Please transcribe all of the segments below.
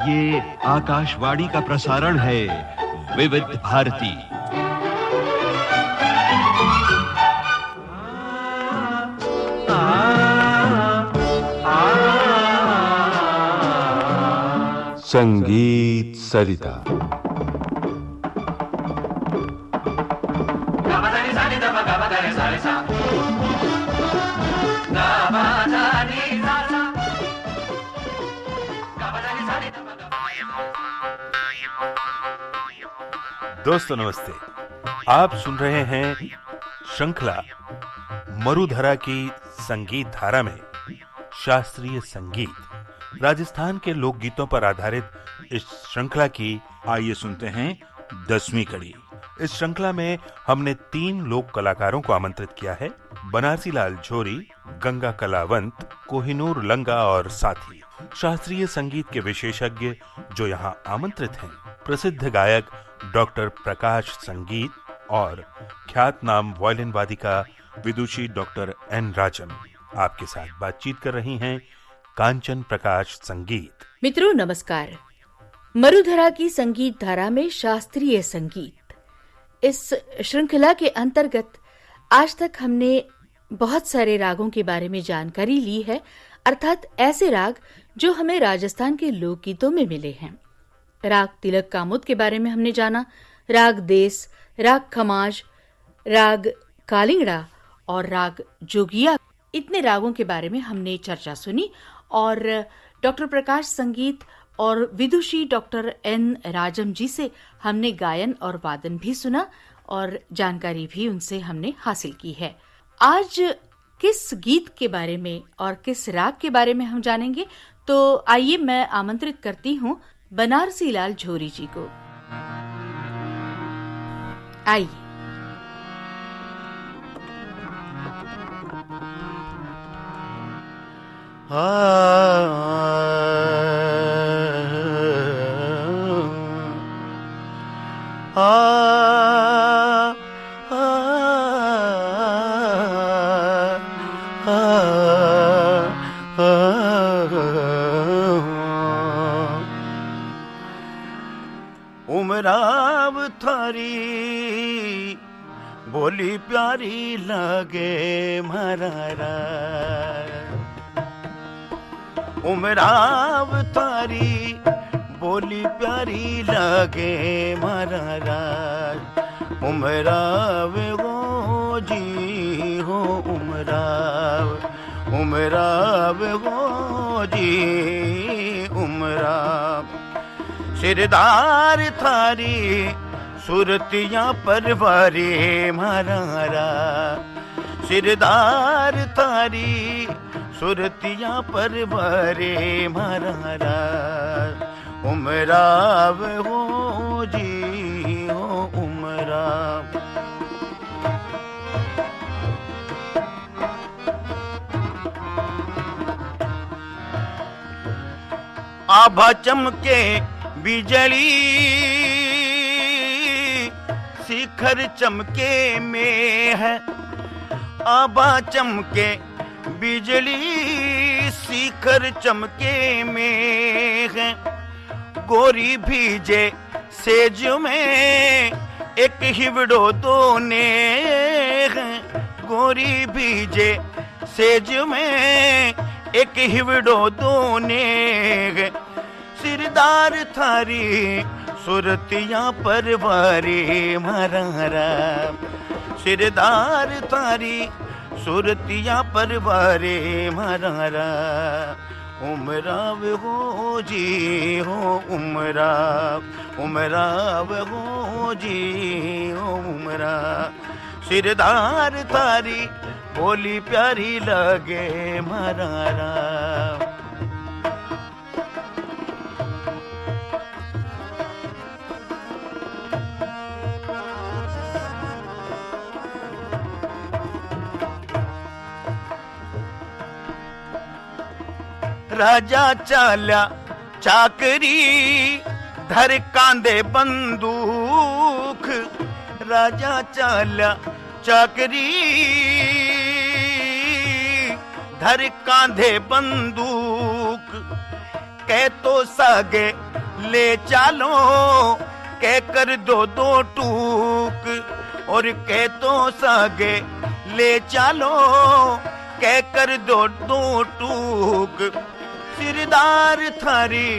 ये आकाशवाणी का प्रसारण है विविध भारती। संगीत सरिता। दोस्तों नमस्ते। आप सुन रहे हैं श्रृंखला मरुधरा की संगीत धारा में शास्त्रीय संगीत, राजस्थान के लोकगीतों पर आधारित इस श्रृंखला की आइए सुनते हैं 10वीं कड़ी। इस श्रृंखला में हमने 3 लोक कलाकारों को आमंत्रित किया है। बनारसी लाल झोरी, गंगा कलावंत, कोहिनूर लंगा और साथी शास्त्रीय संगीत के विशेषज्ञ जो यहाँ आमंत्रित हैं, प्रसिद्ध गायक डॉक्टर प्रकाश संगीत और ख्यात नाम वायलिन वादिका विदुषी डॉक्टर एन राजम आपके साथ बातचीत कर रही हैं कांचन प्रकाश संगीत। मित्रों नमस्कार। मरुधरा की संगीत धारा में शास्त्रीय संगीत, इस श्रृंखला के अंतर्गत आज तक हमने बहुत सारे रागों के बारे में जानकारी ली है, अर्थात ऐसे राग जो हमें राजस्थान के लोकगीतों में मिले हैं। राग तिलक कामुद के बारे में हमने जाना, राग देस, राग खमाज, राग कालिंगड़ा और राग जोगिया, इतने रागों के बारे में हमने चर्चा सुनी और डॉक्टर प्रकाश संगीत और विदुषी डॉक्टर एन राजम जी से हमने गायन और वादन भी सुना और जानकारी भी उनसे हमने हासिल की है। आज किस गीत के बारे में और किस राग के बारे में हम जानेंगे, तो आइए मैं आमंत्रित करती हूँ बनारसी लाल झोरी जी को। आइए। उमराव थारी बोली प्यारी लगे मरारा, उमराव थारी बोली प्यारी लगे मरारा, उमराव हो जी हो उमराव, उमराव हो जी उमराव। सिरदार थारी सुरतियां परवारे मरारा, सिरदार थारी सुरतियां परवारे मरारा, उमराव हो जी हो उमराव। आभा चमके बिजली शिखर चमके में है, आभा चमके बिजली शिखर चमके में है, गोरी भीजे सेज में एक हिवड़ो दोने है, गोरी भीजे सेज में एक हिवड़ो दोने है। सिरदार थारी सुरतियां परवारे मरारा, सिरदार थारी सुरतियां परवारे मरारा, उमराव हो जी हो उमराव, उमराव हो जी हो उमराव। सिरदार थारी बोली प्यारी लगे मरारा। राजा चाल्या चाकरी धर कांधे बंदूक, राजा चाल्या चाकरी धर कांधे बंदूक, कह तो सागे ले चालो कह कर दो दो टूक, और कह तो सागे ले चालो कह कर दो दो टूक। सिरदार थारी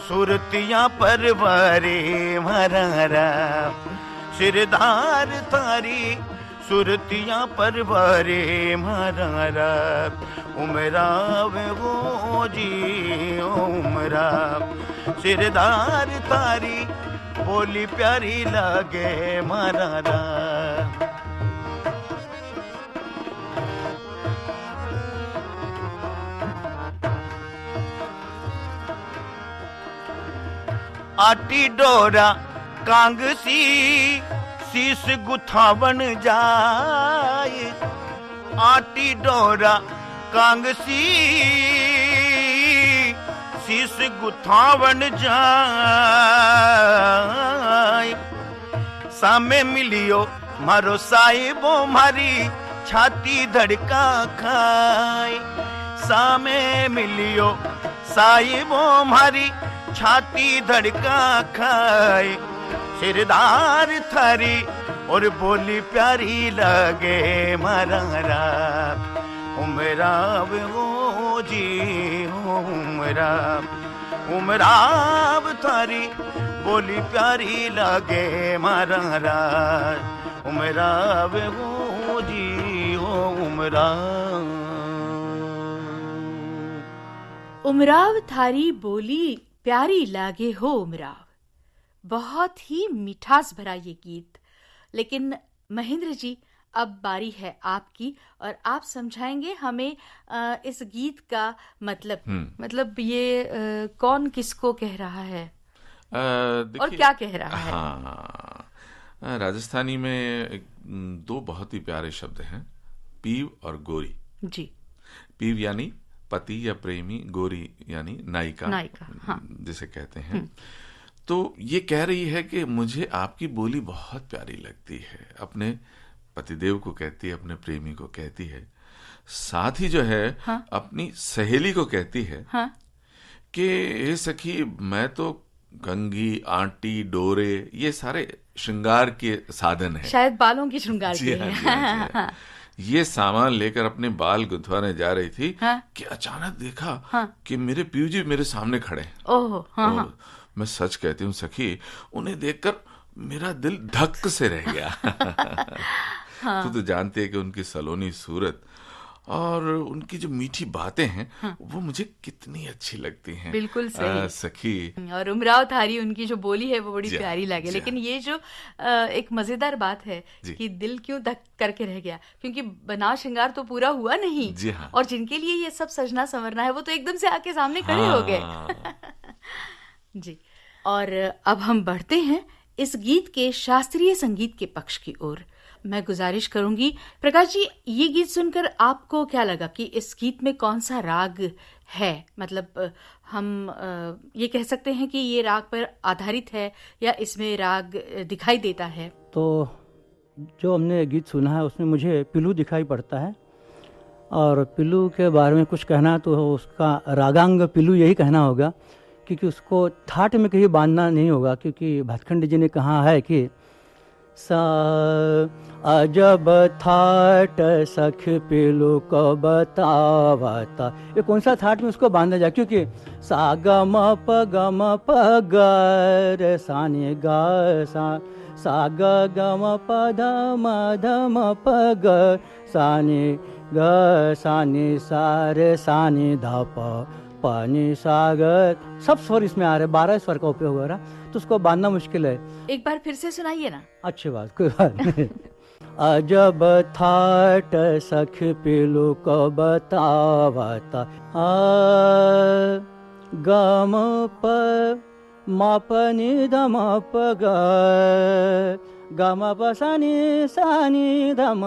सुरतियां परवारे मरारा, सिरदार थारी सुरतियां परवारे मरारा। उमराव वो जी उमरा, सिरदार थारी बोली प्यारी लागे मरारा। आटी डोरा कांगसी शीस गुथावन जाए, आटी डोरा कांगसी शीस गुथावन जाए। सामे मिलियो मारो साहिबो मारी छाती धड़का खाए, सामे मिलियो साहिबो मारी छाती धड़का खाए। सिरदार थारी और बोली प्यारी लगे मरारा। उमराव हो जी उमराव, उमराव थारी बोली प्यारी लगे मरारा। उमराव हो जी उमराव। उमराव थारी बोली प्यारी लागे हो उमराव। बहुत ही मिठास भरा ये गीत। लेकिन महेंद्र जी, अब बारी है आपकी और आप समझाएंगे हमें इस गीत का मतलब ये कौन किसको कह रहा है और क्या कह रहा है। हाँ, राजस्थानी में दो बहुत ही प्यारे शब्द हैं, पीव और गोरी जी। पीव यानी पति या प्रेमी, गोरी यानी नायिका, हाँ। जिसे कहते हैं। तो ये कह रही है कि मुझे आपकी बोली बहुत प्यारी लगती है। अपने पतिदेव को कहती है, अपने प्रेमी को कहती है, साथ ही जो है हाँ? अपनी सहेली को कहती है हाँ? कि हे सखी, मैं तो कंघी, आंटी, डोरे ये सारे श्रृंगार के साधन हैं, शायद बालों की श्रृंगार जी के हाँ, लिए। जी हाँ, जी हाँ। ये सामान लेकर अपने बाल गुंथवाने जा रही थी हाँ? कि अचानक देखा हाँ? कि मेरे पीयू जी मेरे सामने खड़े हैं। ओह हाँ, हाँ। मैं सच कहती हूँ सखी, उन्हें देखकर मेरा दिल धक से रह गया। हाँ। तो जानते हैं कि उनकी सलोनी सूरत और उनकी जो मीठी बातें हैं हाँ। वो मुझे कितनी अच्छी लगती हैं। बिल्कुल सही सखी। और उमराव थारी उनकी जो बोली है वो बड़ी जी हाँ, प्यारी लगे। जी लेकिन ये जो एक मजेदार बात है कि दिल क्यों धक करके रह गया, क्योंकि बना श्रृंगार तो पूरा हुआ नहीं। जी हाँ। और जिनके लिए ये सब सजना संवरना है वो तो एकदम से आके सामने खड़े हो गए। जी। और अब हम बढ़ते हैं इस गीत के शास्त्रीय संगीत के पक्ष की ओर। मैं गुजारिश करूंगी प्रकाश जी, ये गीत सुनकर आपको क्या लगा कि इस गीत में कौन सा राग है? मतलब हम ये कह सकते हैं कि ये राग पर आधारित है या इसमें राग दिखाई देता है? तो जो हमने गीत सुना है उसमें मुझे पिल्लू दिखाई पड़ता है, और पिल्लू के बारे में कुछ कहना तो उसका रागांग पिल्लू यही कहना होगा, क्योंकि उसको थाट में कहीं बांधना नहीं होगा, क्योंकि भातखंड जी ने कहा है कि सा अजब थाट सख पिल्लू को बतावता। ये कौन सा थाट में उसको बांधा जाए, क्योंकि सा ग म प ग रे सा नि ग सा ग म प ध म प ग सा नि सा रे सा नि ध प पानी सागर, सब स्वर इसमें आ रहे, 12 स्वर का उपयोग हो रहा, तो उसको बांधना मुश्किल है। एक बार फिर से सुनाइए ना। अच्छी बात, कोई बात नहीं। अजब थाट सख पिल्लू को बतावता, गम प म प नि ध म प ग ग म प सा नि ध म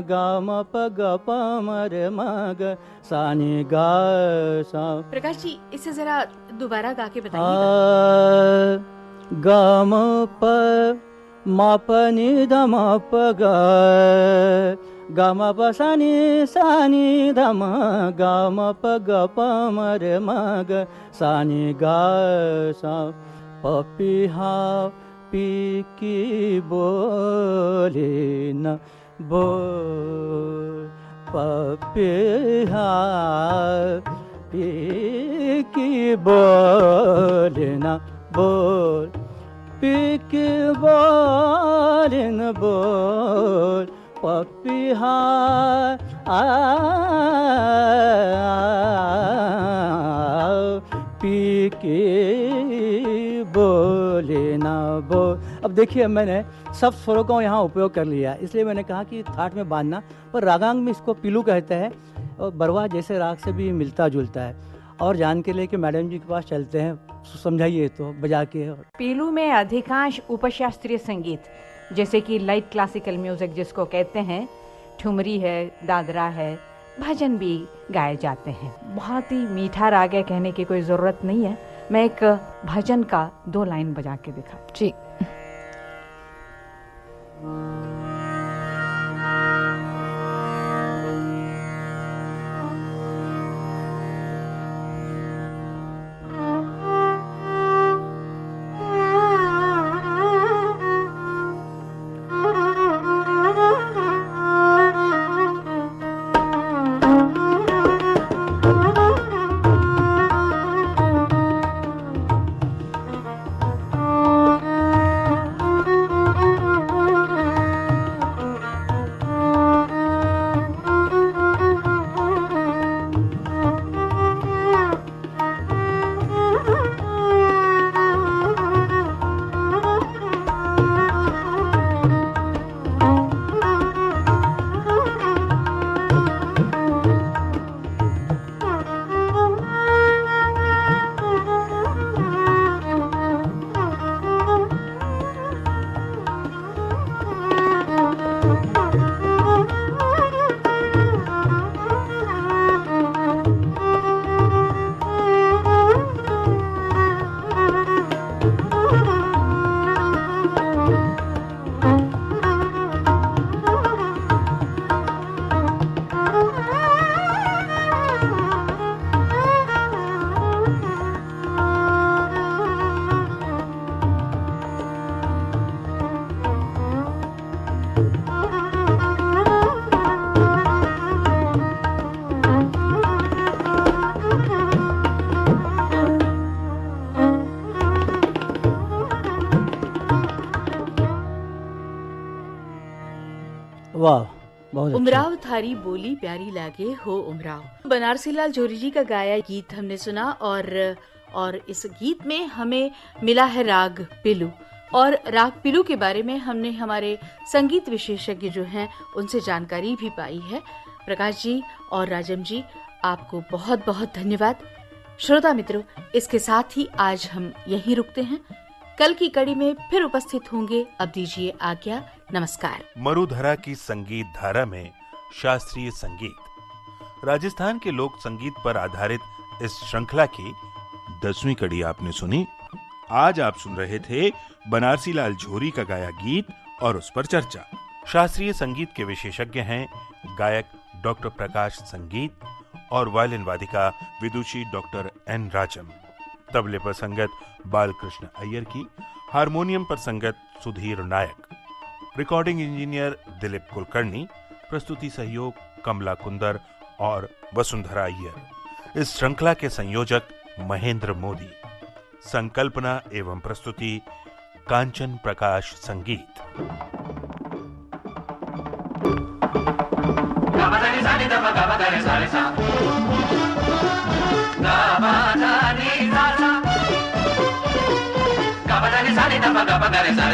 ग म प ग प म रे म ग सा नि ग सा। प्रकाश जी, इसे जरा दोबारा गा के बताइए। ग म प म प नि ध म प ग ग म प सा नि ध म ग म प ग प म रे म ग सा नि ग सा। पपीहा पी की बोले न बोल, पपीहा पी की बोले न बोल, पी की बोले न बोल, पपीहा पी के बोले ना बोल। अब देखिए मैंने सब स्वरों का यहाँ उपयोग कर लिया, इसलिए मैंने कहा कि थाट में बांधना, पर रागांग में इसको पिलू कहते हैं और बरवा जैसे राग से भी मिलता जुलता है। और जान के लिए कि मैडम जी के पास चलते हैं, समझाइए तो बजा के। पीलू में अधिकांश उपशास्त्रीय संगीत जैसे कि लाइट क्लासिकल म्यूजिक जिसको कहते हैं, ठुमरी है, दादरा है, भजन भी गाए जाते हैं। बहुत ही मीठा राग है, कहने की कोई ज़रूरत नहीं है। मैं एक भजन का 2 लाइन बजा के दिखा। जी। वाह, बहुत उमराव थारी बोली प्यारी लागे हो उमराव। बनारसी लाल जोरी जी का गाया गीत हमने सुना और इस गीत में हमें मिला है राग पिलू। और राग पिलू के बारे में हमने हमारे संगीत विशेषज्ञ जो हैं उनसे जानकारी भी पाई है। प्रकाश जी और राजम जी, आपको बहुत बहुत धन्यवाद। श्रोता मित्रों, इसके साथ ही आज हम यहीं रुकते हैं। कल की कड़ी में फिर उपस्थित होंगे। अब दीजिए आज्ञा, नमस्कार। मरुधरा की संगीत धारा में शास्त्रीय संगीत, राजस्थान के लोक संगीत पर आधारित इस श्रृंखला की 10वीं कड़ी आपने सुनी। आज आप सुन रहे थे बनारसी लाल जोरी का गाया गीत और उस पर चर्चा। शास्त्रीय संगीत के विशेषज्ञ हैं गायक डॉक्टर प्रकाश संगीत और वायलिन वादिका विदुषी डॉक्टर एन राजम। तबले पर संगत बालकृष्ण अय्यर की, हारमोनियम पर संगत सुधीर नायक, रिकॉर्डिंग इंजीनियर दिलीप कुलकर्णी, प्रस्तुति सहयोग कमला कुंदर और वसुंधरा अय्यर। इस श्रृंखला के संयोजक महेंद्र मोदी। संकल्पना एवं प्रस्तुति कांचन प्रकाश संगीत।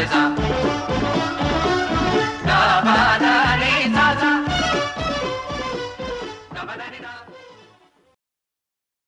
Sa